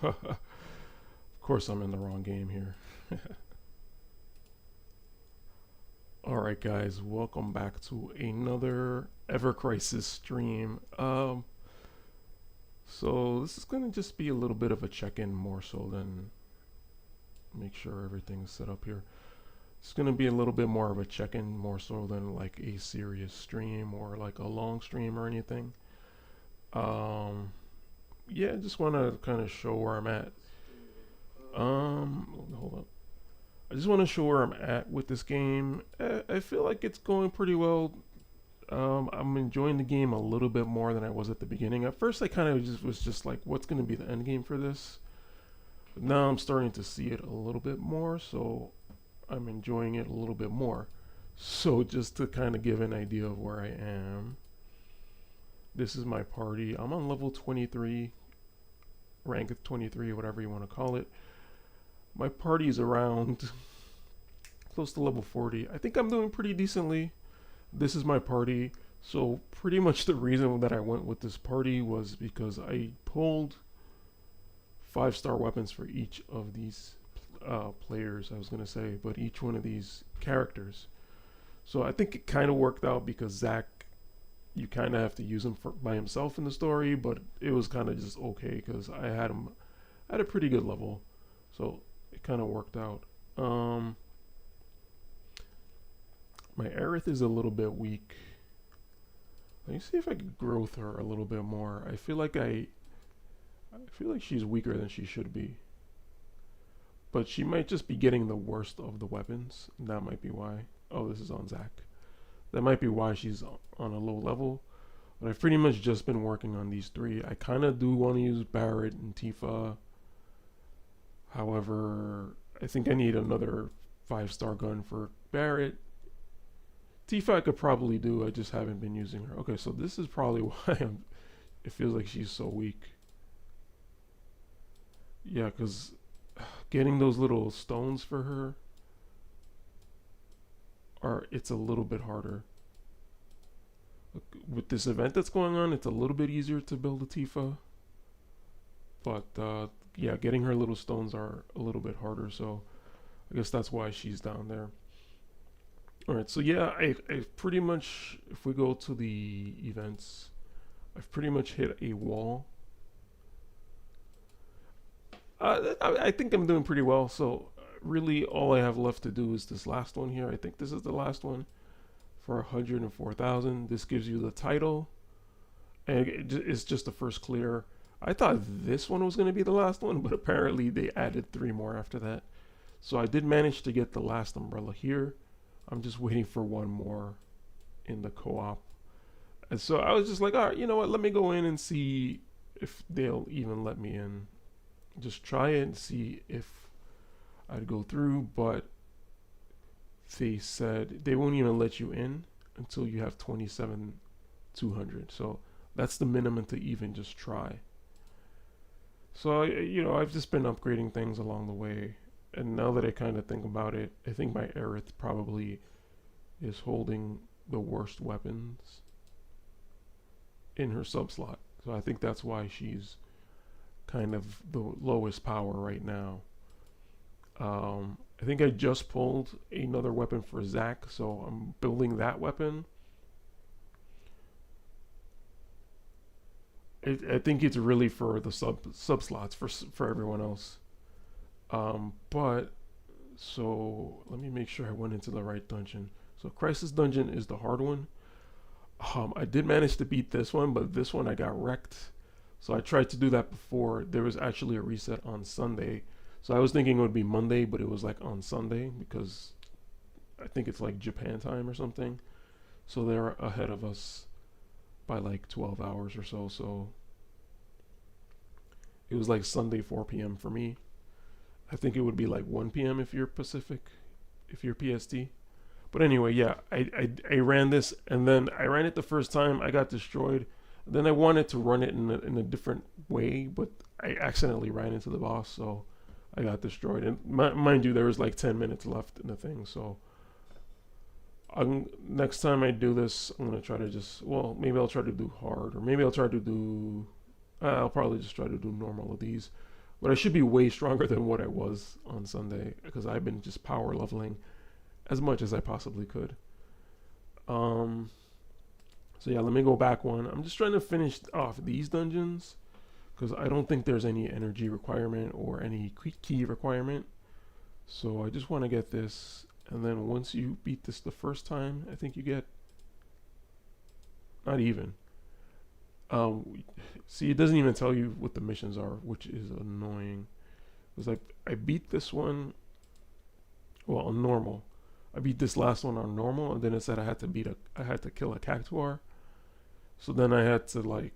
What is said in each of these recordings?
Of course I'm in the wrong game here. Alright guys, welcome back to another Ever Crisis stream. So this is gonna just be a little bit of a check-in more so than make sure everything's set up here. It's gonna be a little bit more of a check-in more so than like a serious stream or like a long stream or anything. Um, yeah, just wanna kind of show where I'm at. Hold up. I just want to show where I'm at with this game. I feel like it's going pretty well. I'm enjoying the game a little bit more than I was at the beginning. At first, I kind of just was just like, what's going to be the end game for this? But now I'm starting to see it a little bit more, so I'm enjoying it a little bit more. So just to kind of give an idea of where I am, this is my party. I'm on level 23, rank of 23, whatever you want to call it. My party is around close to level 40. I think I'm doing pretty decently. This is my party. So pretty much the reason that I went with this party was because I pulled 5-star weapons for each of these players, I was going to say, but each one of these characters. So I think it kind of worked out because Zach, you kind of have to use him by himself in the story, but it was kind of just okay because I had him at a pretty good level. So it kind of worked out. My Aerith is a little bit weak. Let me see if I can growth her a little bit more. I feel like she's weaker than she should be. But she might just be getting the worst of the weapons. That might be why. Oh, this is on Zach. That might be why she's on a low level. But I've pretty much just been working on these three. I kind of do want to use Barret and Tifa. However, I think I need another 5-star gun for Barret. Tifa I could probably do, I just haven't been using her. Okay, so this is probably why it feels like she's so weak. Yeah, because getting those little stones for her, it's a little bit harder. With this event that's going on, it's a little bit easier to build a Tifa. But yeah, getting her little stones are a little bit harder, so I guess that's why she's down there. Alright, so yeah, I pretty much, if we go to the events, I've pretty much hit a wall. I think I'm doing pretty well, so really all I have left to do is this last one here. I think this is the last one for 104,000. This gives you the title, and it's just the first clear. I thought this one was going to be the last one, but apparently they added 3 more after that. So I did manage to get the last umbrella here. I'm just waiting for one more in the co-op. And so I was just like, all right, you know what? Let me go in and see if they'll even let me in. Just try it and see if I'd go through, but they said they won't even let you in until you have 27,200. So that's the minimum to even just try. So, I've just been upgrading things along the way. And now that I kind of think about it, I think my Aerith probably is holding the worst weapons in her sub-slot. So I think that's why she's kind of the lowest power right now. I think I just pulled another weapon for Zach, so I'm building that weapon. I think it's really for the sub slots for everyone else. But so let me make sure I went into the right dungeon. So Crisis Dungeon is the hard one. I did manage to beat this one, but this one I got wrecked. So I tried to do that before. There was actually a reset on Sunday. So I was thinking it would be Monday, but it was like on Sunday because I think it's like Japan time or something. So they're ahead of us by like 12 hours or so. So it was like Sunday 4 p.m. for me. I think it would be like 1 p.m. if you're Pacific, if you're PST. But anyway, yeah, I ran this, and then I ran it the first time, I got destroyed. Then I wanted to run it in a different way, but I accidentally ran into the boss, so I got destroyed. And mind you, there was like 10 minutes left in the thing, so next time I do this, I'm going to try to just, well, maybe I'll try to do hard, or maybe I'll try to do, I'll probably just try to do normal of these. But I should be way stronger than what I was on Sunday because I've been just power leveling as much as I possibly could. Um, so yeah, let me go back one. I'm just trying to finish off these dungeons because I don't think there's any energy requirement or any key requirement. So I just want to get this, and then once you beat this the first time, I think you get not even. See, it doesn't even tell you what the missions are, which is annoying. Because I beat this one, well, on normal. I beat this last one on normal, and then it said I had to kill a cactuar. So then I had to like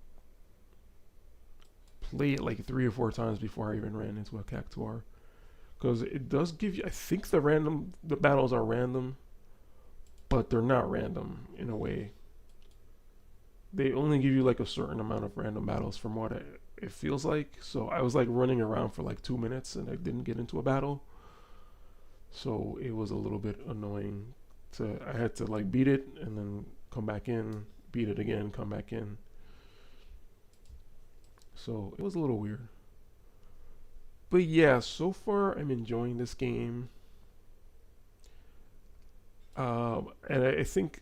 play it like 3 or 4 times before I even ran into a cactuar. Because it does give you, I think the battles are random, but they're not random in a way. They only give you like a certain amount of random battles from what it feels like. So I was like running around for like 2 minutes and I didn't get into a battle. So it was a little bit annoying. I had to like beat it and then come back in, beat it again, come back in. So it was a little weird. But yeah, so far I'm enjoying this game. And I think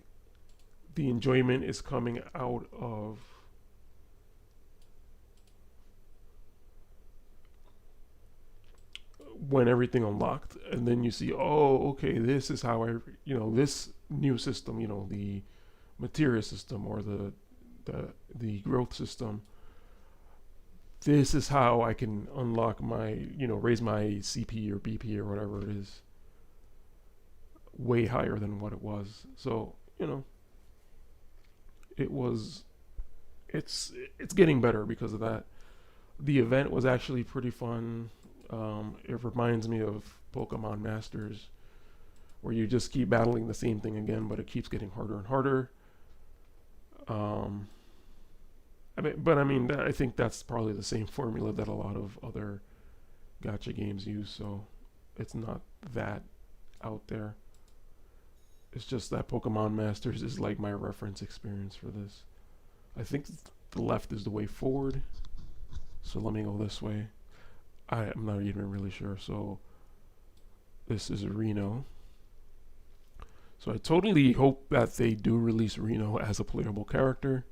the enjoyment is coming out of when everything unlocked, and then you see, oh, okay, this is how this new system, the materia system or the growth system. This is how I can unlock my, raise my CP or BP or whatever it is way higher than what it was. So, it's getting better because of that. The event was actually pretty fun. It reminds me of Pokemon Masters, where you just keep battling the same thing again, but it keeps getting harder and harder. I think that's probably the same formula that a lot of other gacha games use, so it's not that out there. It's just that Pokemon Masters is like my reference experience for this. I think the left is the way forward, so let me go this way. I'm not even really sure. So this is Reno. So I totally hope that they do release Reno as a playable character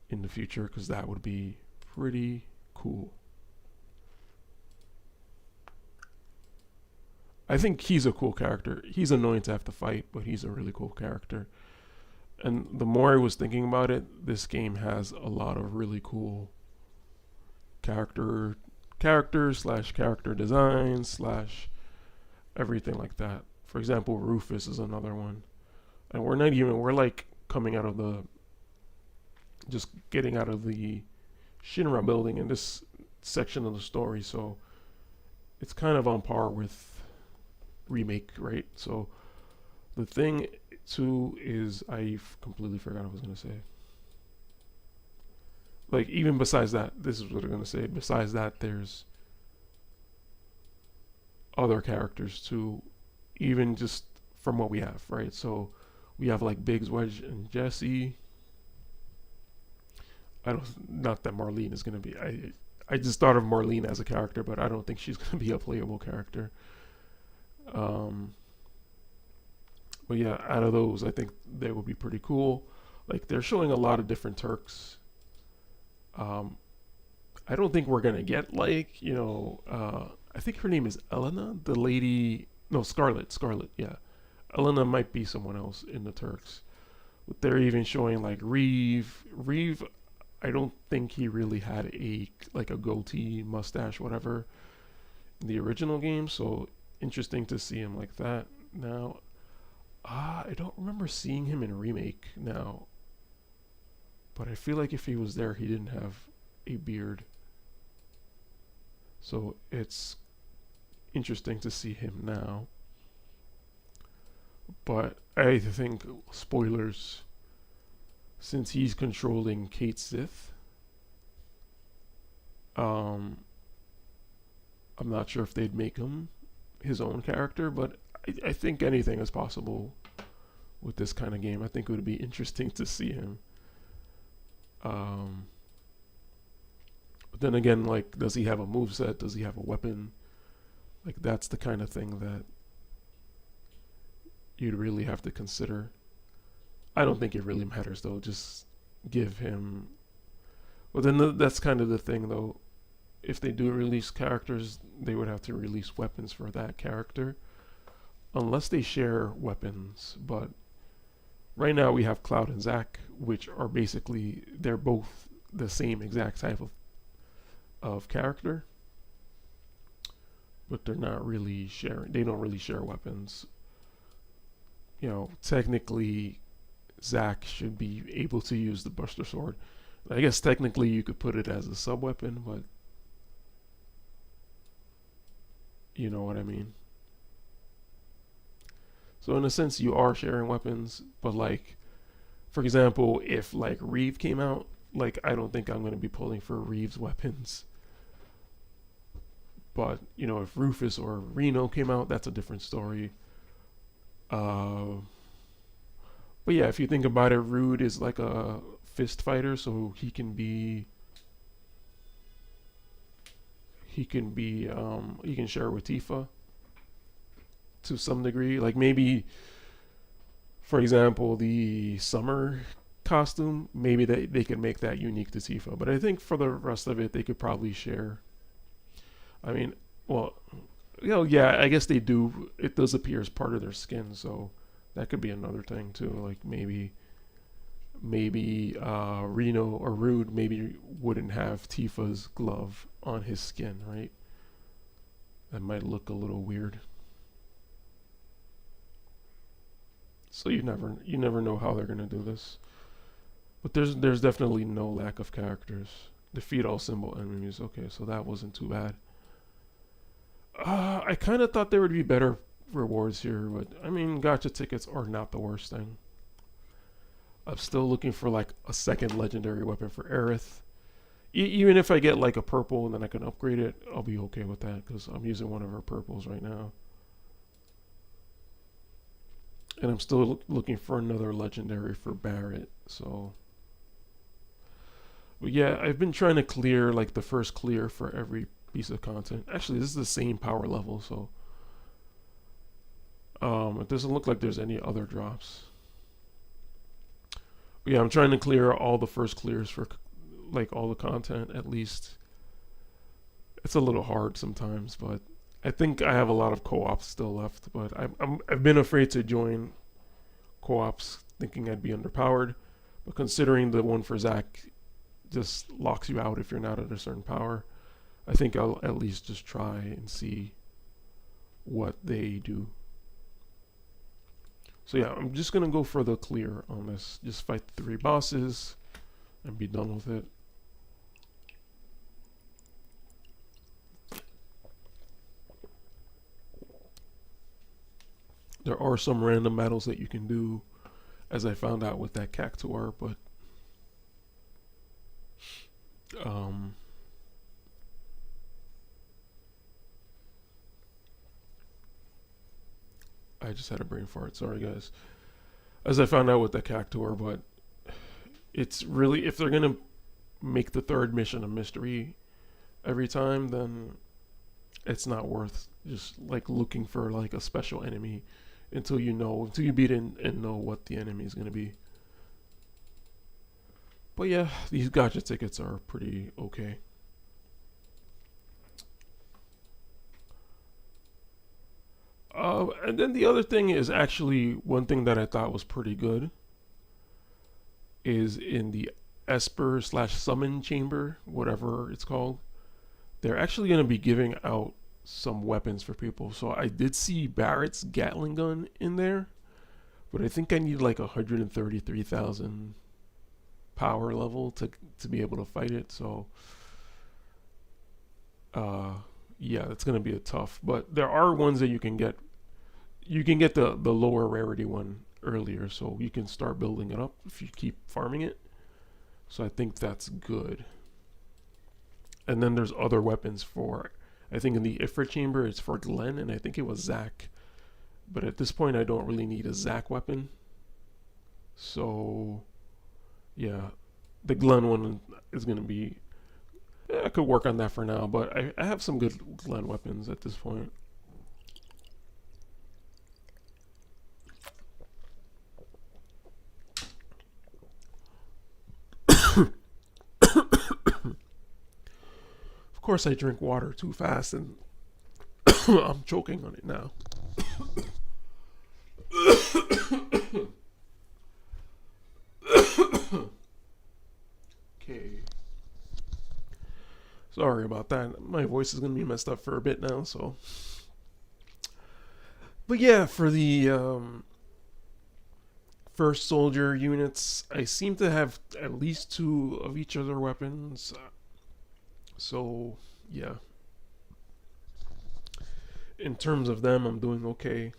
in the future, because that would be pretty cool. I think he's a cool character. He's annoying to have to fight, but he's a really cool character. And the more I was thinking about it, this game has a lot of really cool characters / character designs / everything like that. For example, Rufus is another one. And we're like coming out of just getting out of the Shinra building in this section of the story, so it's kind of on par with Remake, right? So the thing too is, I completely forgot what I was going to say. Like, even besides that, this is what I'm going to say. Besides that, there's other characters too, even just from what we have, right? So we have like Biggs, Wedge, and Jesse. Not that Marlene is going to be. I just thought of Marlene as a character, but I don't think she's going to be a playable character. But yeah, out of those, I think they would be pretty cool. Like, they're showing a lot of different Turks. I don't think we're gonna get like, I think her name is Elena, the lady. No, Scarlet, yeah. Elena might be someone else in the Turks. But they're even showing like Reeve. Reeve, I don't think he really had a goatee, mustache, whatever, in the original game. So interesting to see him like that now. I don't remember seeing him in Remake now, but I feel like if he was there, he didn't have a beard. So it's interesting to see him now. But I think, spoilers, since he's controlling Kate Sith, I'm not sure if they'd make him his own character, but I think anything is possible with this kind of game. I think it would be interesting to see him. But But then again, like, does he have a moveset? Does he have a weapon? Like, that's the kind of thing that you'd really have to consider. I don't think it really matters though. Just give him. Well, then that's kind of the thing though. If they do release characters, they would have to release weapons for that character, unless they share weapons. But right now we have Cloud and Zack, which are basically, they're both the same exact type of character, but they're not really sharing. They don't really share weapons. You know, technically, Zack should be able to use the Buster Sword. I guess technically you could put it as a sub weapon, but you know what I mean. So in a sense, you are sharing weapons, but like, for example, if like Reeve came out, like I don't think I'm going to be pulling for Reeve's weapons. But you know, if Rufus or Reno came out, that's a different story. But yeah, if you think about it, Rude is like a fist fighter, so he can share with Tifa to some degree. Like maybe, for example, the summer costume, maybe they could make that unique to Tifa. But I think for the rest of it, they could probably share. I mean, well, you know, yeah, I guess they do. It does appear as part of their skin, so that could be another thing too. Like maybe Reno or Rude maybe wouldn't have Tifa's glove on his skin, right? That might look a little weird. So you never know how they're gonna do this. But there's definitely no lack of characters. Defeat all symbol enemies. Okay, so that wasn't too bad. I kind of thought there would be better rewards here, but I mean, gacha tickets are not the worst thing. I'm still looking for like a second legendary weapon for Aerith. Even if I get like a purple and then I can upgrade it, I'll be okay with that because I'm using one of her purples right now. And I'm still looking for another legendary for Barret, so. But yeah, I've been trying to clear like the first clear for every piece of content. Actually, this is the same power level, so it doesn't look like there's any other drops. But yeah, I'm trying to clear all the first clears for like all the content at least. It's a little hard sometimes, but I think I have a lot of co-ops still left. But I've been afraid to join co-ops, thinking I'd be underpowered. But considering the one for Zack just locks you out if you're not at a certain power, I think I'll at least just try and see what they do. So yeah, I'm just gonna go for the clear on this. Just fight the 3 bosses and be done with it. There are some random battles that you can do, as I found out with that Cactuar, but I just had a brain fart. Sorry, guys. As I found out with the Cactuar, but it's really, if they're gonna make the 3rd mission a mystery every time, then it's not worth just like looking for like a special enemy until you beat it and know what the enemy is gonna be. But yeah, these gacha tickets are pretty okay. And then the other thing is actually one thing that I thought was pretty good is in the Esper / Summon Chamber, whatever it's called. They're actually going to be giving out some weapons for people. So I did see Barrett's Gatling gun in there, but I think I need like 133,000 power level to be able to fight it. So yeah, it's going to be a tough, but there are ones that you can get. You can get the lower rarity one earlier, so you can start building it up if you keep farming it. So I think that's good. And then there's other weapons for, I think in the Ifrit chamber it's for Glenn, and I think it was Zack. But at this point I don't really need a Zack weapon. So yeah, the Glenn one is going to be, I could work on that for now, but I have some good Glen weapons at this point. Of course, I drink water too fast and I'm choking on it now. Okay. Sorry about that. My voice is going to be messed up for a bit now, so. But yeah, for the first soldier units, I seem to have at least 2 of each of their weapons. So, yeah. In terms of them, I'm doing okay.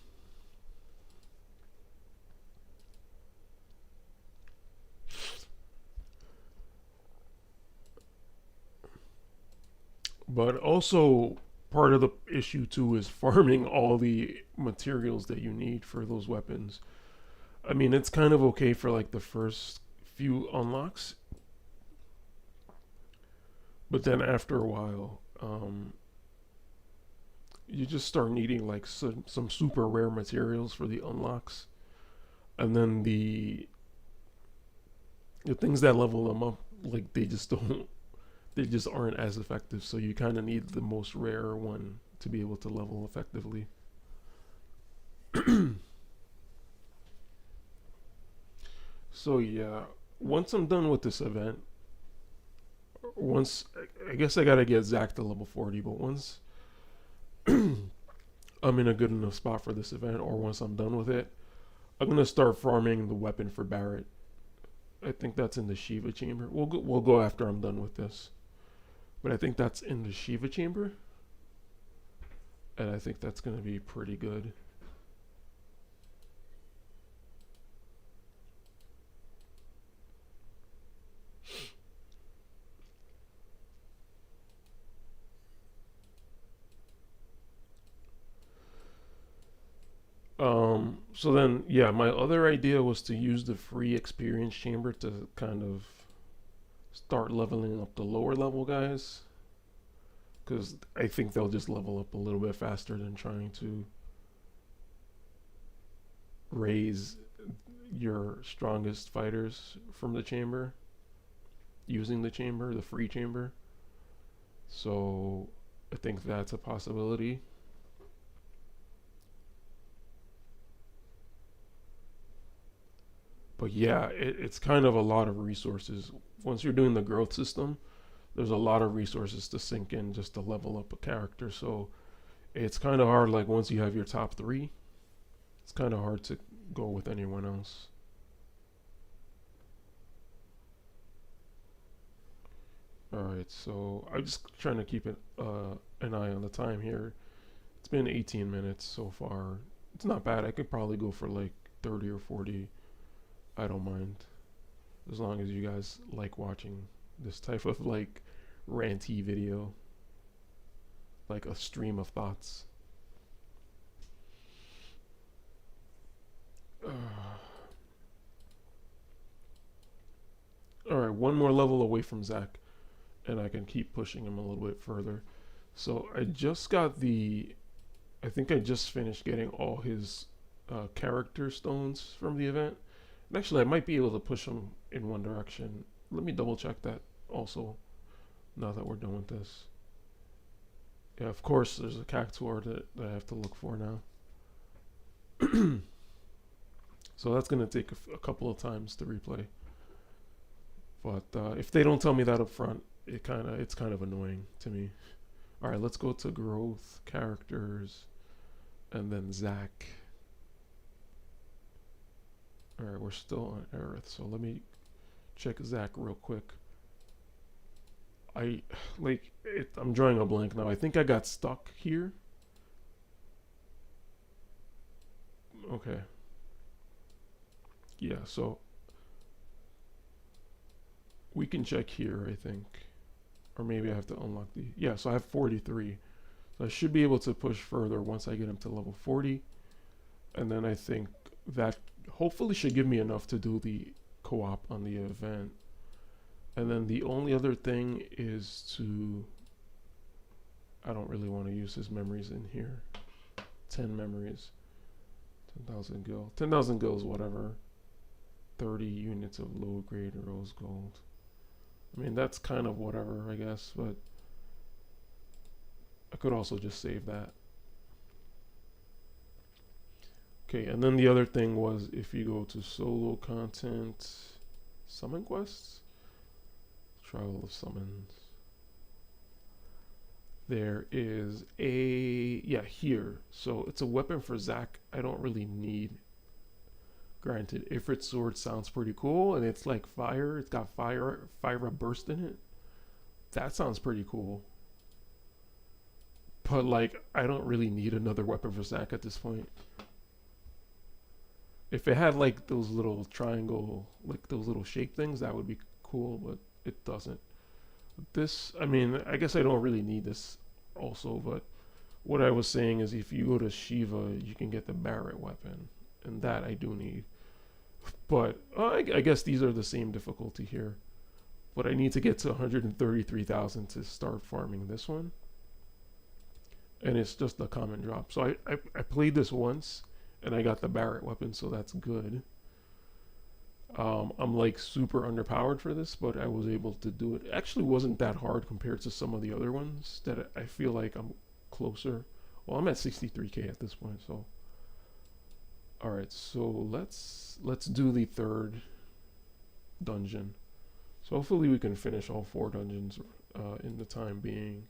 But also, part of the issue too is farming all the materials that you need for those weapons. I mean, it's kind of okay for like the first few unlocks, but then after a while, you just start needing like some super rare materials for the unlocks, and then the things that level them up, like they just aren't as effective. So you kind of need the most rare one to be able to level effectively. So yeah, once I'm done with this event, once I guess I gotta get Zach to level 40, but once I'm in a good enough spot for this event, or once I'm done with it, I'm gonna start farming the weapon for Barrett. I think that's in the Shiva chamber. We'll go after I'm done with this, but I think that's in the Shiva chamber, and I think that's gonna be pretty good. So then, yeah, my other idea was to use the free experience chamber to kind of start leveling up the lower level guys, because I think they'll just level up a little bit faster than trying to raise your strongest fighters from the chamber, using the chamber, the free chamber. So I think that's a possibility. But yeah, it's kind of a lot of resources. Once you're doing the growth system, there's a lot of resources to sink in just to level up a character. So it's kind of hard, like once you have your top 3, it's kind of hard to go with anyone else. Alright, so I'm just trying to keep an eye on the time here. It's been 18 minutes so far. It's not bad. I could probably go for like 30 or 40. I don't mind, as long as you guys like watching this type of like ranty video, like a stream of thoughts. Alright, one more level away from Zach, and I can keep pushing him a little bit further. So I just got I think I just finished getting all his character stones from the event. And actually, I might be able to push him in one direction. Let me double check that also, now that we're done with this. Yeah, of course, there's a cactuar that I have to look for now. So that's going to take a couple of times to replay. But if they don't tell me that up front, it's kind of annoying to me. All right, let's go to growth, characters, and then Zach. All right, we're still on Aerith, so let me check Zach real quick. I'm drawing a blank now. I think I got stuck here. Okay. Yeah, so we can check here, I think. Or maybe I have to unlock yeah, so I have 43. So I should be able to push further once I get him to level 40. And then I think that hopefully should give me enough to do the co-op on the event. And then the only other thing is to, I don't really want to use his memories in here. 10 memories. 10,000 gil. 10,000 gils, whatever. 30 units of low grade rose gold. I mean, that's kind of whatever, I guess, but I could also just save that. Okay, and then the other thing was if you go to solo content, summon quests, trial of summons. There is a, yeah, here. So it's a weapon for Zack I don't really need. Granted, Ifrit's sword sounds pretty cool, and it's like fire. It's got fire burst in it. That sounds pretty cool. But like, I don't really need another weapon for Zack at this point. If it had like those little triangle, like those little shape things, that would be cool, but it doesn't. This, I mean, I guess I don't really need this also, but what I was saying is if you go to Shiva, you can get the Barret weapon, and that I do need. But I guess these are the same difficulty here. But I need to get to 133,000 to start farming this one. And it's just a common drop. So I played this once, and I got the Barret weapon, so that's good. I'm like super underpowered for this, but I was able to do it. It actually wasn't that hard compared to some of the other ones that I feel like I'm closer. Well, I'm at 63k at this point, so. All right, so let's do the third dungeon. So hopefully we can finish all 4 dungeons in the time being.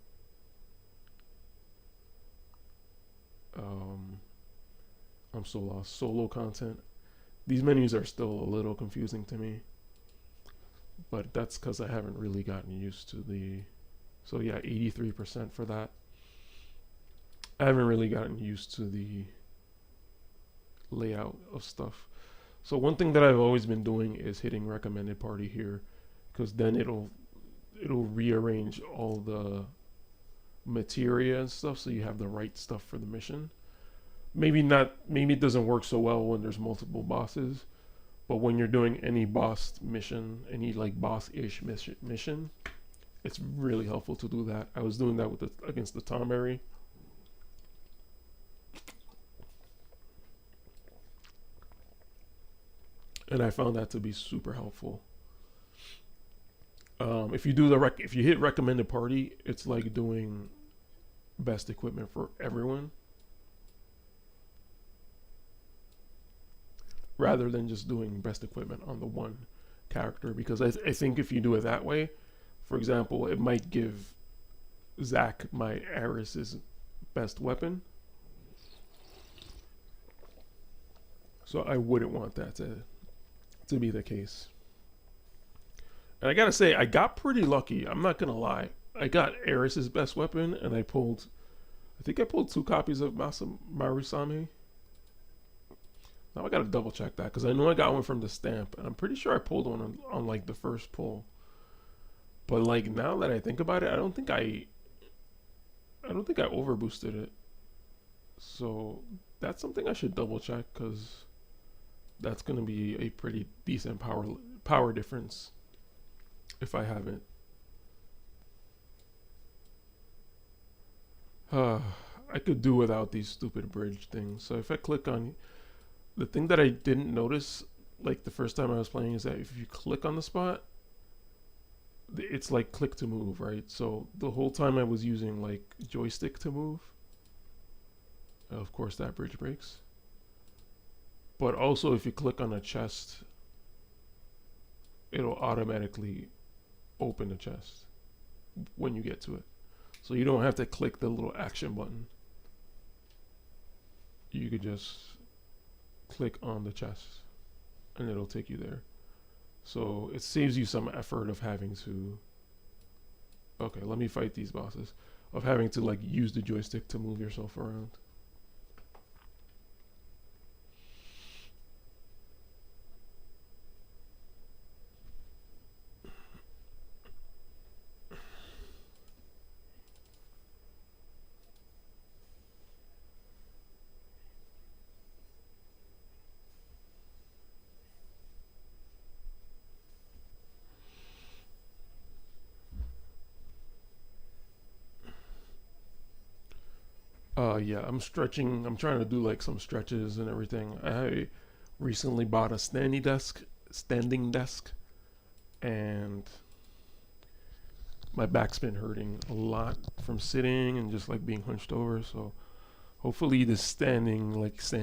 I'm so lost. Solo content. These menus are still a little confusing to me, but that's because I haven't really gotten used to the. So yeah, 83% for that. I haven't really gotten used to the layout of stuff. So one thing that I've always been doing is hitting recommended party here, because then it'll rearrange all the materia and stuff so you have the right stuff for the mission. Maybe it doesn't work so well when there's multiple bosses, but when you're doing any boss mission, any like boss-ish mission, it's really helpful to do that. I was doing that with against the Tomberry. And I found that to be super helpful. If you do if you hit recommended party, it's like doing best equipment for everyone, rather than just doing best equipment on the one character. Because I think if you do it that way, for example, it might give Zack my Aris's best weapon. So I wouldn't want that to be the case. And I gotta say, I got pretty lucky. I'm not gonna lie. I got Aris's best weapon, and I think I pulled 2 copies of Marusame. Now I gotta double check that, because I know I got one from the stamp, and I'm pretty sure I pulled one on like the first pull. But like now that I think about it, I don't think I overboosted it. So that's something I should double check, because that's gonna be a pretty decent power difference if I haven't. I could do without these stupid bridge things. So if I click on the thing that I didn't notice like the first time I was playing is that if you click on the spot, it's like click to move, right? So the whole time I was using like joystick to move. Of course that bridge breaks. But also if you click on a chest, it'll automatically open the chest when you get to it. So you don't have to click the little action button. You could just click on the chest and it'll take you there. So it saves you some effort of having to, okay, let me fight these bosses, of having to like use the joystick to move yourself around. Yeah, I'm stretching. I'm trying to do like some stretches and everything. I recently bought a standing desk, and my back's been hurting a lot from sitting and just like being hunched over. So hopefully this standing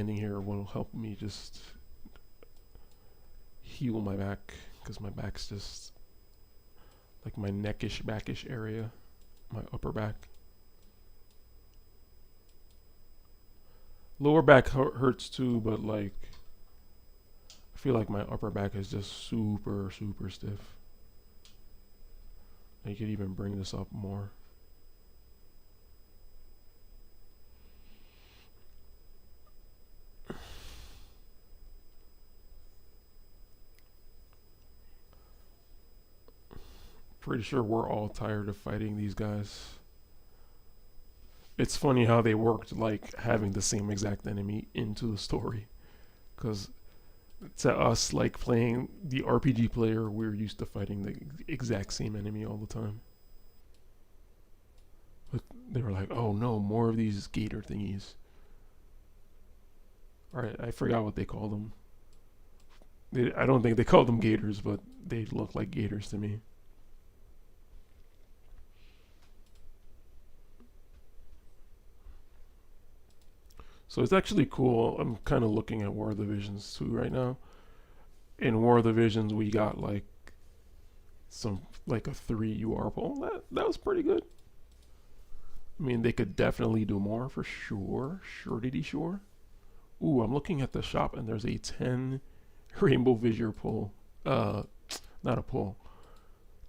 here will help me just heal my back, because my back's just like my neckish, backish area, my upper back. Lower back hurts too, but like I feel like my upper back is just super, super stiff. I could even bring this up more. Pretty sure we're all tired of fighting these guys. It's funny how they worked like having the same exact enemy into the story, because to us, like playing the RPG player, we're used to fighting the exact same enemy all the time. But they were like, oh no, more of these gator thingies. Alright, I forgot what they called them. I don't think they called them gators, but they look like gators to me. So it's actually cool. I'm kind of looking at War of the Visions 2 right now. In War of the Visions, we got like a 3 UR poll. That was pretty good. I mean, they could definitely do more for sure. Sure. Ooh, I'm looking at the shop and there's a 10 Rainbow Vision pull. Not a pull.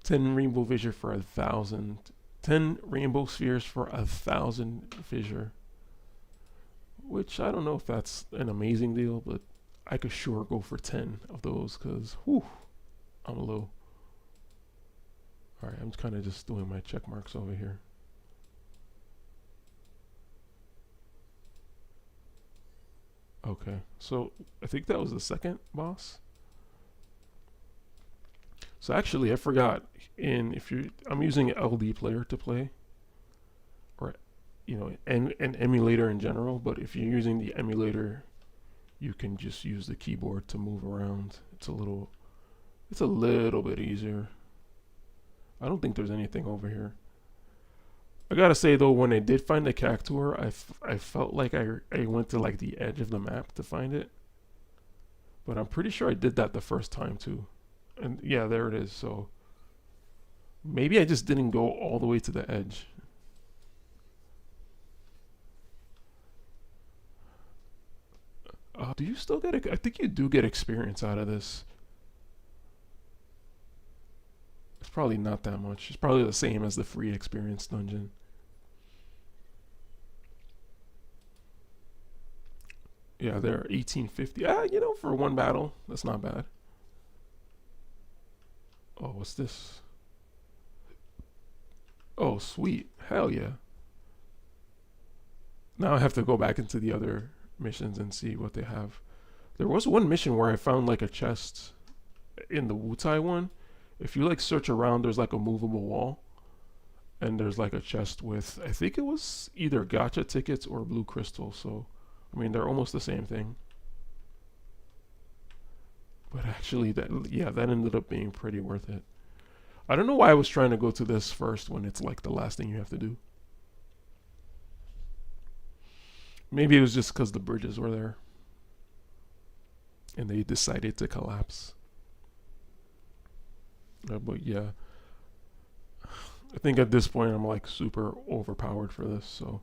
10 Rainbow Vision for 1,000. 10 Rainbow Spheres for 1,000 Vision. Which I don't know if that's an amazing deal, but I could sure go for 10 of those, because, whew, I'm low. Alright, I'm kind of just doing my check marks over here. Okay, so I think that was the second boss. So actually, I forgot. I'm using LD player to play, or an emulator in general. But if you're using the emulator, you can just use the keyboard to move around. It's a little bit easier. I don't think there's anything over here. I gotta say though, when I did find the cactuar, I felt like I went to like the edge of the map to find it. But I'm pretty sure I did that the first time too. And yeah, there it is. So maybe I just didn't go all the way to the edge. Do you still get I think you do get experience out of this. It's probably not that much. It's probably the same as the free experience dungeon. Yeah, they're 1850. For one battle, that's not bad. Oh, what's this? Oh, sweet. Hell yeah. Now I have to go back into the other missions and see what they have. There was one mission where I found like a chest in the Wutai one. If you like search around, there's like a movable wall. And there's like a chest with, I think it was either gacha tickets or blue crystal. So, I mean, they're almost the same thing. But actually, that ended up being pretty worth it. I don't know why I was trying to go to this first when it's like the last thing you have to do. Maybe it was just because the bridges were there. And they decided to collapse. But yeah. I think at this point I'm like super overpowered for this, so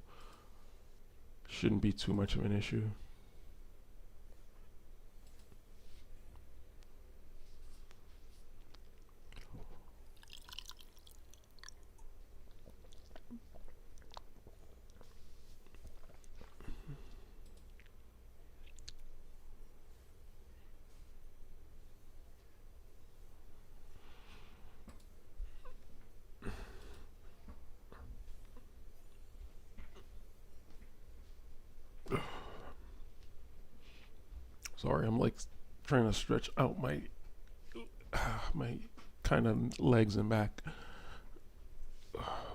shouldn't be too much of an issue. Sorry, I'm like trying to stretch out my kind of legs and back.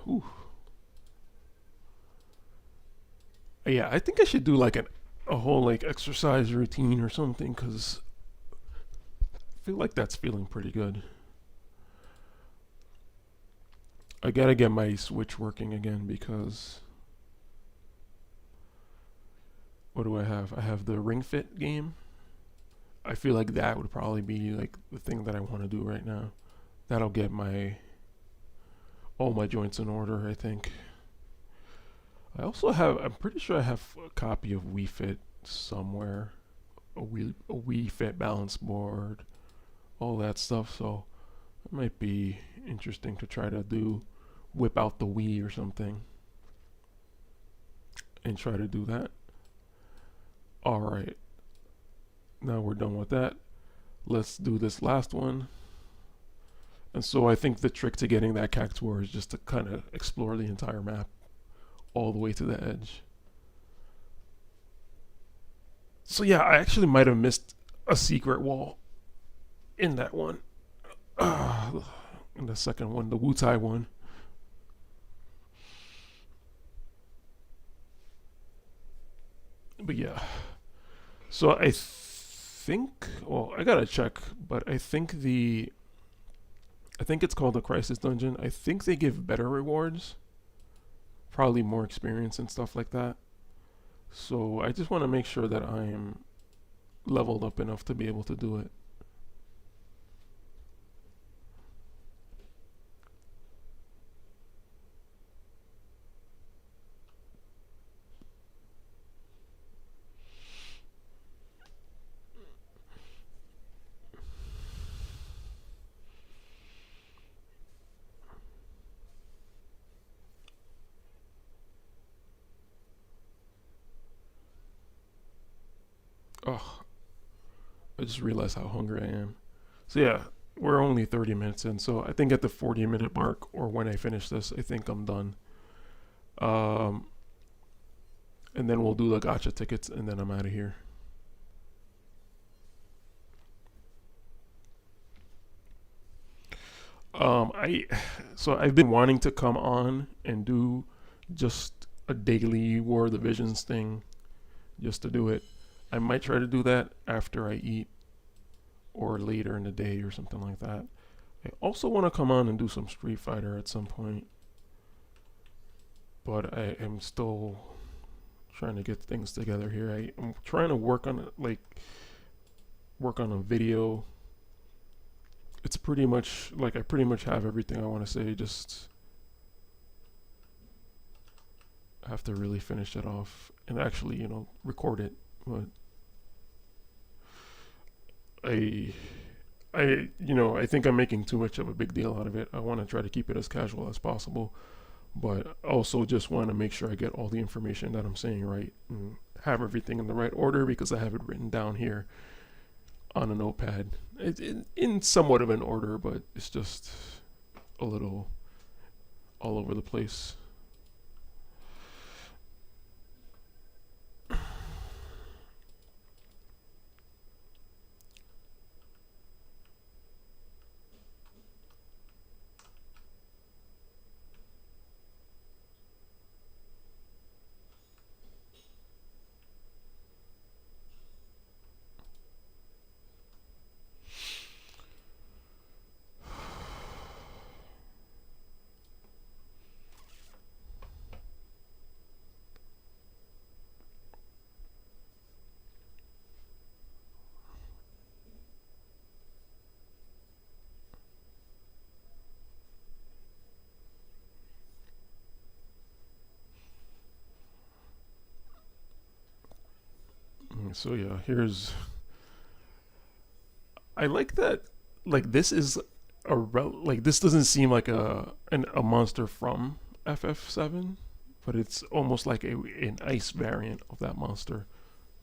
Ooh. Yeah, I think I should do like a whole like exercise routine or something because I feel like that's feeling pretty good. I gotta get my Switch working again because what do I have? I have the Ring Fit game. I feel like that would probably be like the thing that I want to do right now. That'll get my all my joints in order, I think. I also have, I'm pretty sure I have a copy of Wii Fit somewhere. A Wii Fit balance board, all that stuff. So it might be interesting to try to whip out the Wii or something and try to do that. All right, now we're done with that. Let's do this last one. And so I think the trick to getting that cactuar is just to kind of explore the entire map all the way to the edge. So yeah, I actually might have missed a secret wall in that one. In the second one, the Wutai one. But yeah. So I think, well, I gotta check, but I think it's called the Crisis Dungeon. I think they give better rewards, probably more experience and stuff like that. So I just want to make sure that I am leveled up enough to be able to do it. Oh, I just realized how hungry I am. So yeah, we're only 30 minutes in, so I think at the 40-minute mark, or when I finish this, I think I'm done. Um, and then we'll do the gotcha tickets, and then I'm out of here. I so I've been wanting to come on and do just a daily War of the Visions thing, just to do it. I might try to do that after I eat or later in the day or something like that. I also want to come on and do some Street Fighter at some point, but I am still trying to get things together here. I'm trying to work on a video. It's pretty much like I pretty much have everything I want to say. Just have to really finish it off and actually, record it. But I, I think I'm making too much of a big deal out of it. I want to try to keep it as casual as possible, but also just want to make sure I get all the information that I'm saying right and have everything in the right order because I have it written down here on a notepad. In somewhat of an order, but it's just a little all over the place. So yeah, here's. I like that. Like this is like this doesn't seem like a monster from FF7, but it's almost like an ice variant of that monster,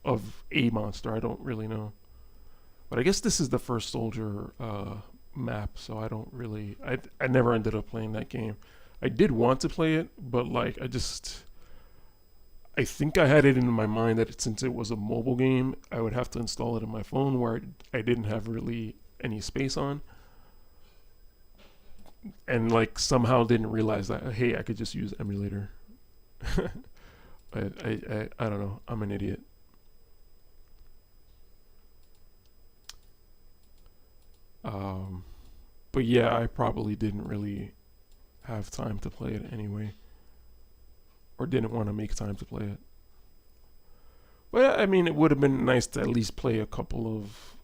of a monster. I don't really know, but I guess this is the first soldier map, so I don't really. I never ended up playing that game. I did want to play it, but like I think I had it in my mind that since it was a mobile game, I would have to install it on my phone where I didn't have really any space on. And like somehow didn't realize that, hey, I could just use emulator. I don't know. I'm an idiot. Um, but yeah, I probably didn't really have time to play it anyway, or didn't want to make time to play it. But I mean, it would have been nice to at least play a couple of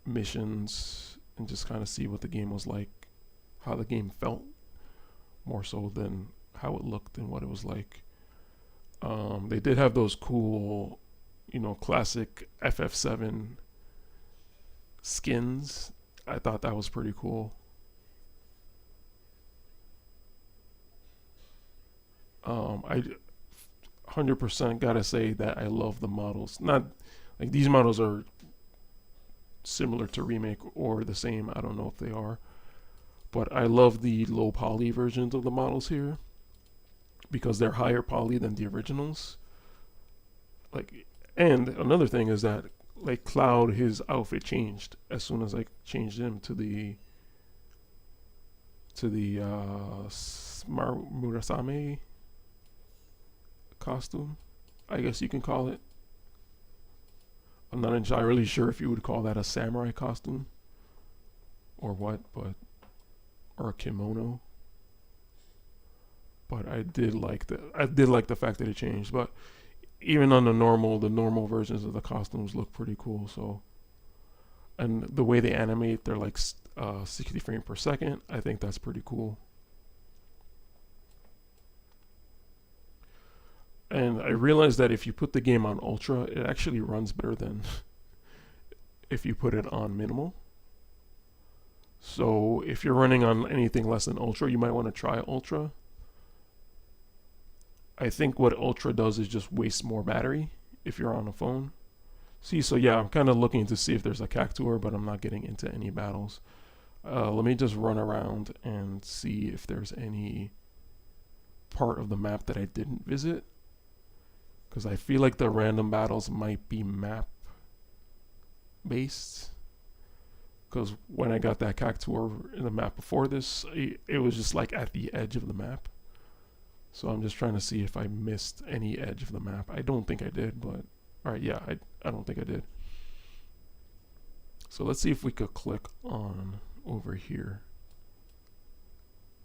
missions and just kind of see what the game was like, how the game felt, more so than how it looked and what it was like. They did have those cool, classic FF7 skins. I thought that was pretty cool. I 100% gotta say that I love the models. Not like these models are similar to remake or the same. I don't know if they are, but I love the low poly versions of the models here because they're higher poly than the originals. Like, and another thing is that like Cloud, his outfit changed as soon as I changed him to the Murasame costume, I guess you can call it. I'm not entirely sure if you would call that a samurai costume or what, but or a kimono. But I did like the fact that it changed. But even on the normal versions of the costumes look pretty cool. So, and the way they animate, they're like 60 frames per second. I think that's pretty cool. And I realized that if you put the game on ultra, it actually runs better than if you put it on minimal. So if you're running on anything less than ultra, you might want to try ultra. I think what ultra does is just waste more battery if you're on a phone. See, so yeah, I'm kind of looking to see if there's a cactuar, but I'm not getting into any battles. Let me just run around and see if there's any part of the map that I didn't visit, because I feel like the random battles might be map based. Because when I got that cactuar in the map before this, it was just like at the edge of the map. So I'm just trying to see if I missed any edge of the map. I don't think I did, but alright, yeah, I don't think I did. So let's see if we could click on over here.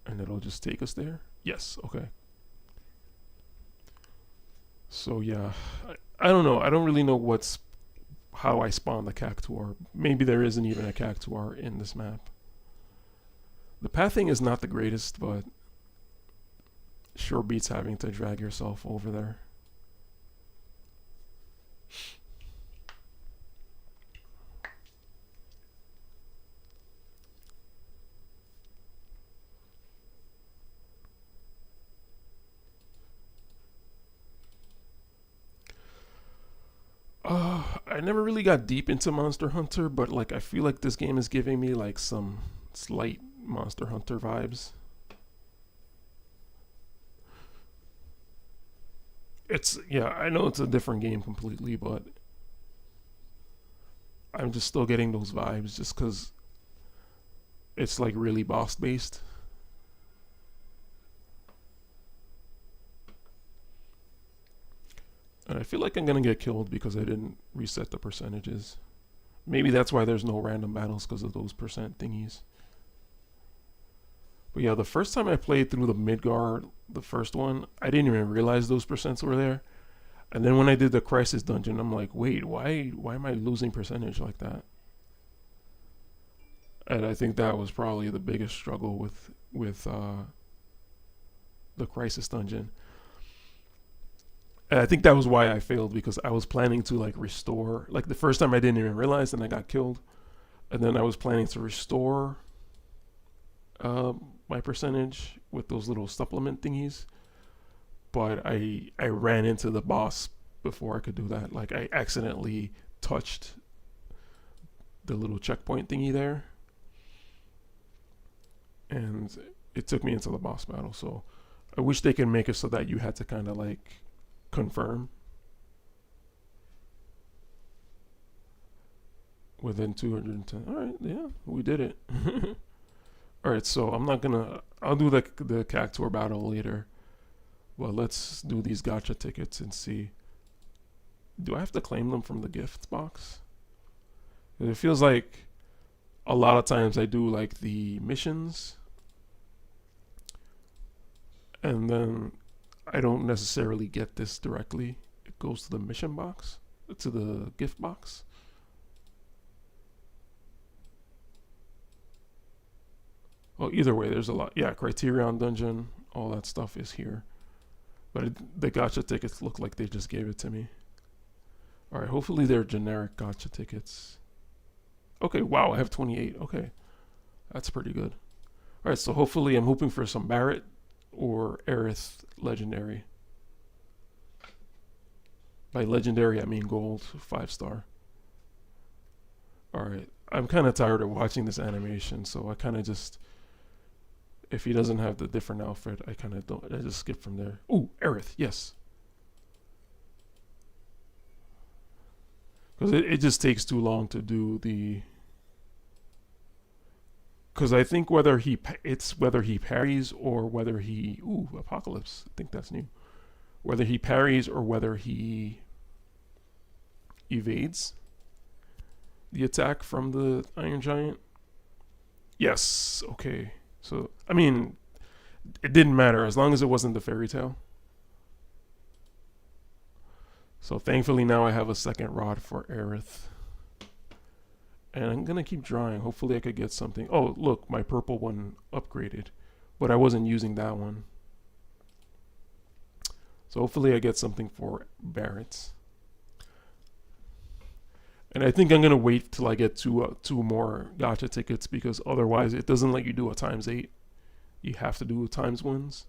And it'll just take us there. Yes, okay. So yeah, I don't know. I don't really know how I spawn the cactuar. Maybe there isn't even a cactuar in this map. The pathing is not the greatest, but sure beats having to drag yourself over there. I never really got deep into Monster Hunter, but like I feel like this game is giving me like some slight Monster Hunter vibes. Yeah, I know it's a different game completely, but I'm just still getting those vibes just because it's like really boss based. And I feel like I'm gonna get killed because I didn't reset the percentages. Maybe that's why there's no random battles, because of those percent thingies. But yeah, the first time I played through the Midgar, the first one, I didn't even realize those percents were there. And then when I did the Crisis Dungeon, I'm like, wait, why am I losing percentage like that? And I think that was probably the biggest struggle with the Crisis Dungeon. And I think that was why I failed, because I was planning to like restore. Like the first time I didn't even realize, and I got killed. And then I was planning to restore my percentage with those little supplement thingies. But I ran into the boss before I could do that. Like I accidentally touched the little checkpoint thingy there, and it took me into the boss battle. So I wish they could make it so that you had to kind of like confirm within 210. All right, yeah, we did it. All right, so I'll do the cactuar battle later. Well, let's do these gacha tickets and see. Do I have to claim them from the gift box? It feels like a lot of times I do like the missions, and then I don't necessarily get this directly. It goes to the mission box, to the gift box. Well, either way, there's a lot. Yeah, Criterion Dungeon, all that stuff is here. But the gacha tickets look like they just gave it to me. Alright, hopefully they're generic gacha tickets. Okay, wow, I have 28. Okay, that's pretty good. Alright, so hopefully I'm hoping for some Barret or Aerith Legendary. By Legendary, I mean Gold, 5-star. Alright, I'm kind of tired of watching this animation, so I kind of just... If he doesn't have the different outfit, I kind of don't... I just skip from there. Ooh, Aerith, yes. Because it just takes too long to do the... Because I think whether he parries or whether he... Ooh, Apocalypse. I think that's new. Whether he parries or whether he evades the attack from the Iron Giant. Yes, okay. So, I mean, it didn't matter as long as it wasn't the fairy tale. So thankfully now I have a second rod for Aerith. And I'm going to keep drawing. Hopefully I could get something. Oh, look, my purple one upgraded. But I wasn't using that one. So hopefully I get something for Barret. And I think I'm going to wait till I get two more gacha tickets, because otherwise it doesn't let you do a ×8. You have to do a ×1s.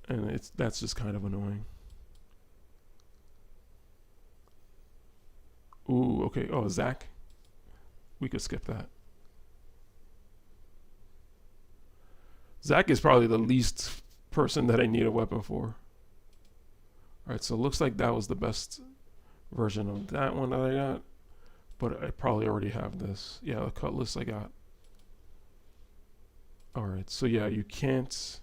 And that's just kind of annoying. Ooh, okay. Oh, Zac. We could skip that. Zac is probably the least person that I need a weapon for. Alright, so it looks like that was the best version of that one that I got. But I probably already have this. Yeah, the cutlass I got. Alright, so yeah, you can't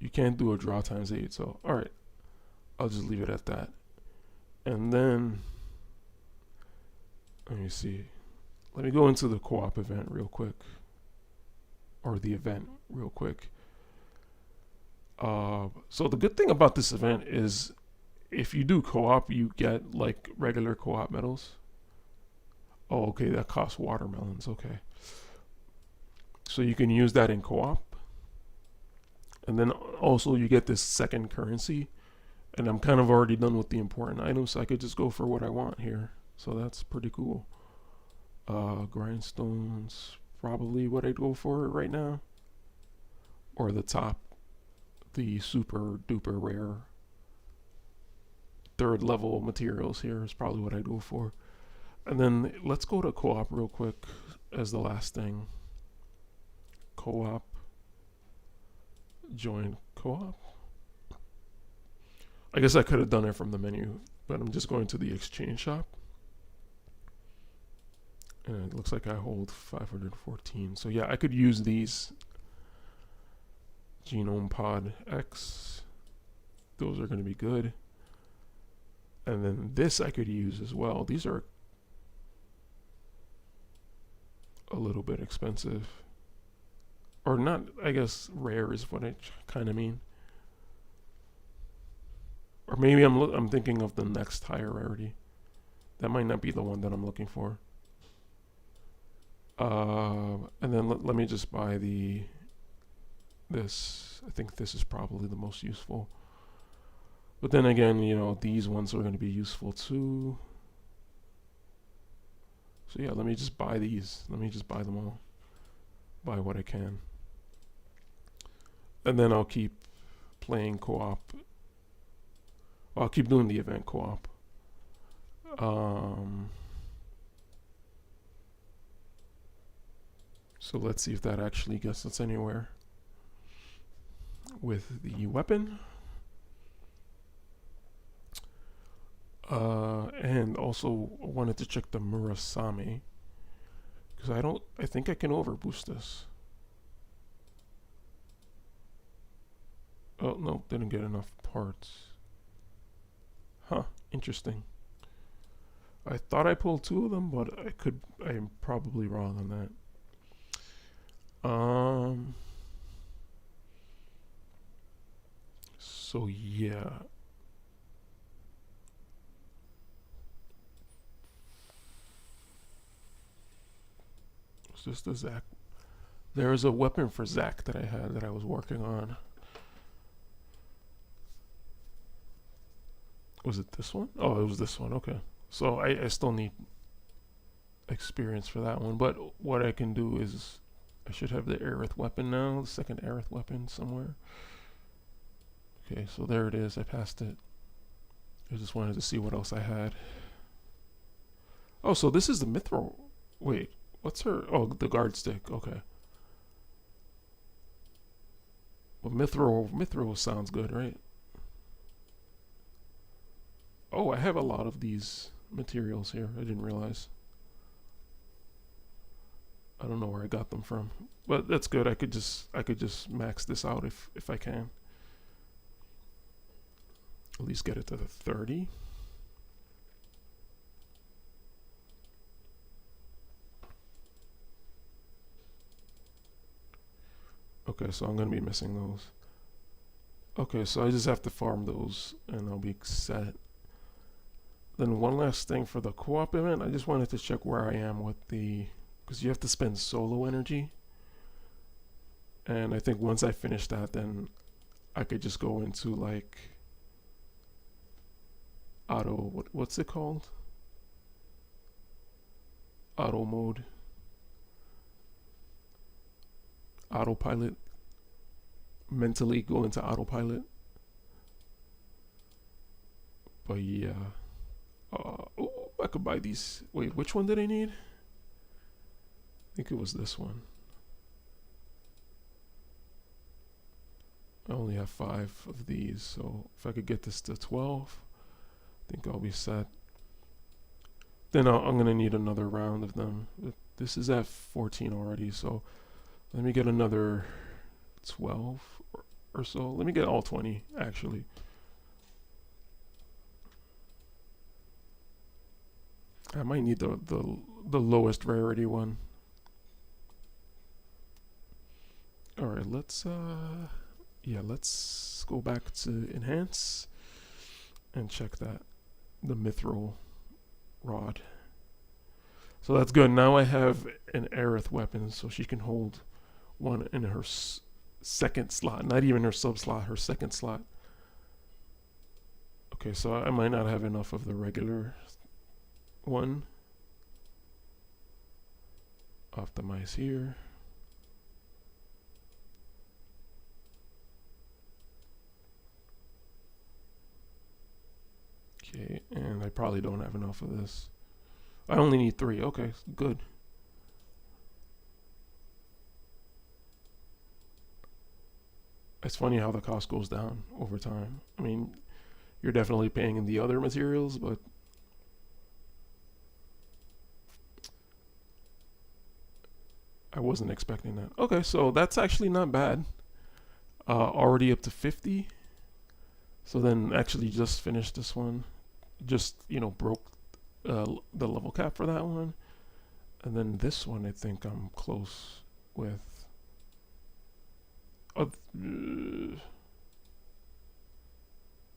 do a draw ×8, so alright. I'll just leave it at that. And then let me see. Let me go into the co-op event real quick. Or the event real quick. So the good thing about this event is if you do co-op, you get like regular co-op medals. Oh, okay, that costs watermelons. Okay. So you can use that in co-op. And then also you get this second currency. And I'm kind of already done with the important items, so I could just go for what I want here. So that's pretty cool. Grindstones, probably what I'd go for right now. Or the top, the super duper rare 3rd level materials here is probably what I'd go for. And then let's go to co-op real quick as the last thing. Co-op. Join co-op. I guess I could have done it from the menu, but I'm just going to the exchange shop. And it looks like I hold 514. So yeah, I could use these Genome Pod X. Those are going to be good. And then this I could use as well. These are a little bit expensive. Or not, I guess rare is what I kind of mean. Or maybe I'm thinking of the next higher rarity. That might not be the one that I'm looking for. And then let me just buy this. I think this is probably the most useful. But then again, you know, these ones are going to be useful too. So yeah, let me just buy these. Let me just buy them all. Buy what I can. And then I'll keep playing co-op. I'll keep doing the event co-op. So let's see if that actually gets us anywhere with the weapon. And also wanted to check the Murasame, because I think I can overboost this. Oh, no, didn't get enough parts. Huh, interesting. I thought I pulled two of them, but I'm probably wrong on that. So yeah. Was this the Zach? There is a weapon for Zach that I had that I was working on. Was it this one? Oh, it was this one. Okay. So I still need experience for that one. But what I can do is I should have the Aerith weapon now, the second Aerith weapon somewhere. Okay, so there it is. I passed it. I just wanted to see what else I had. Oh, so this is the Mithril. Wait, what's her? Oh, the guard stick. Okay. Well, Mithril sounds good, right? Oh, I have a lot of these materials here. I didn't realize. I don't know where I got them from, but that's good. I could just max this out if I can. At least get it to the 30. Okay, so I'm gonna be missing those. Okay, so I just have to farm those and I'll be set. Then one last thing for the co-op event, I just wanted to check where I am with the, because you have to spend solo energy. And I think once I finish that, then I could just go into like auto, what's it called? Auto mode. Autopilot. Mentally go into autopilot. But yeah. Oh, I could buy these. Wait, which one did I need? I think it was this one. I only have 5 of these, so if I could get this to 12, I think I'll be set. Then I'm gonna need another round of them. This is at 14 already, so let me get another 12 or so. Let me get all 20, actually. I might need the lowest rarity one. All right, let's go back to enhance and check that, the mithril rod. So that's good. Now I have an Aerith weapon, so she can hold one in her second slot, not even her sub slot, her second slot. Okay, so I might not have enough of the regular one. Optimize here. Okay, and I probably don't have enough of this. I only need 3. Okay, good. It's funny how the cost goes down over time. I mean, you're definitely paying in the other materials, but I wasn't expecting that. Okay, so that's actually not bad. Already up to 50. So then actually just finished this one. Just, broke the level cap for that one. And then this one I think I'm close with.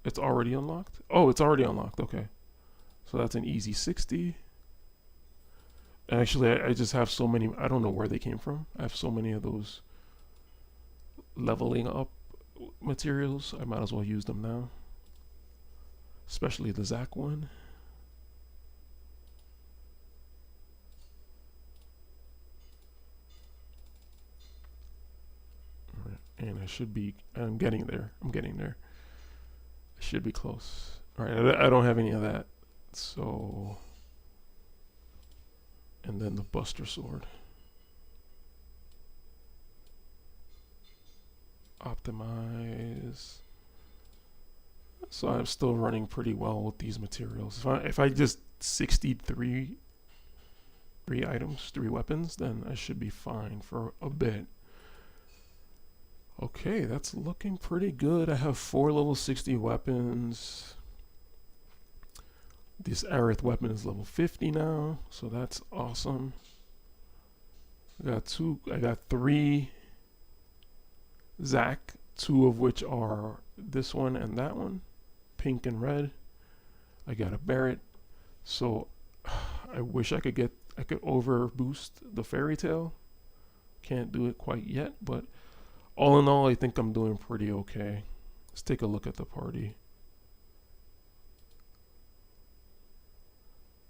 It's already unlocked? Oh, it's already unlocked. Okay. So that's an easy 60. Actually, I just have so many. I don't know where they came from. I have so many of those leveling up materials. I might as well use them now. Especially the Zach one. Alright, and I'm getting there. I should be close. Alright, I don't have any of that. So, and then the Buster Sword. Optimize. So I'm still running pretty well with these materials. If I just 63 3 items, 3 weapons, then I should be fine for a bit. Okay, that's looking pretty good. I have 4 level 60 weapons. This Aerith weapon is level 50 now, so that's awesome. I got 3 Zac, 2 of which are this one and that one, pink and red. I got a Barret, so I wish I could over boost the Fairy Tale. Can't do it quite yet, but all in all, I think I'm doing pretty okay. Let's take a look at the party.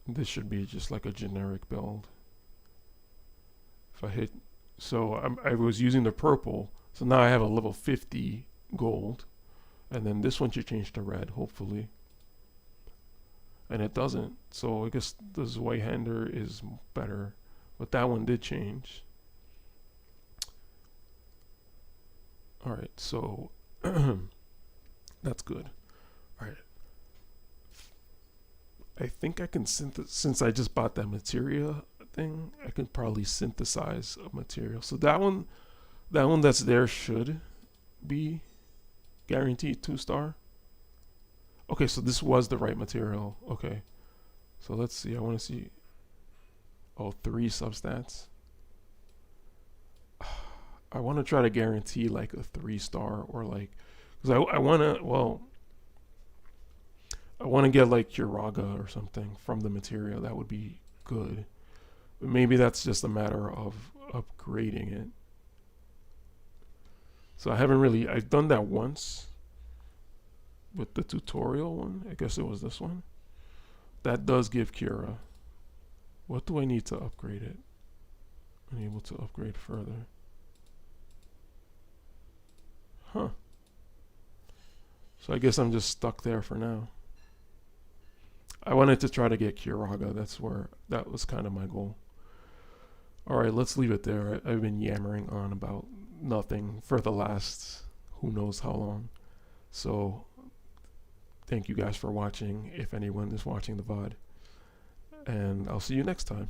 This should be just like a generic build. If I hit, so I was using the purple, so now I have a level 50 gold, and then this one should change to red, hopefully. And it doesn't, so I guess the Zweihander is better, but that one did change. Alright, so that's good. Alright. I think I can since I just bought that materia thing, I can probably synthesize a material. So that one that's there should be guaranteed 2-star. Okay, so this was the right material. Okay. So let's see. I want to see. Oh, 3 substats. I want to try to guarantee like a 3-star or like, because I want to, well, I want to get like Curaga or something from the material. That would be good. But maybe that's just a matter of upgrading it. So I've done that once with the tutorial one. I guess it was this one. That does give Cura. What do I need to upgrade it? Unable to upgrade further. Huh. So I guess I'm just stuck there for now. I wanted to try to get Curaga. That was kind of my goal. Alright, let's leave it there. I've been yammering on about nothing for the last who knows how long. So thank you guys for watching, if anyone is watching the VOD. And I'll see you next time.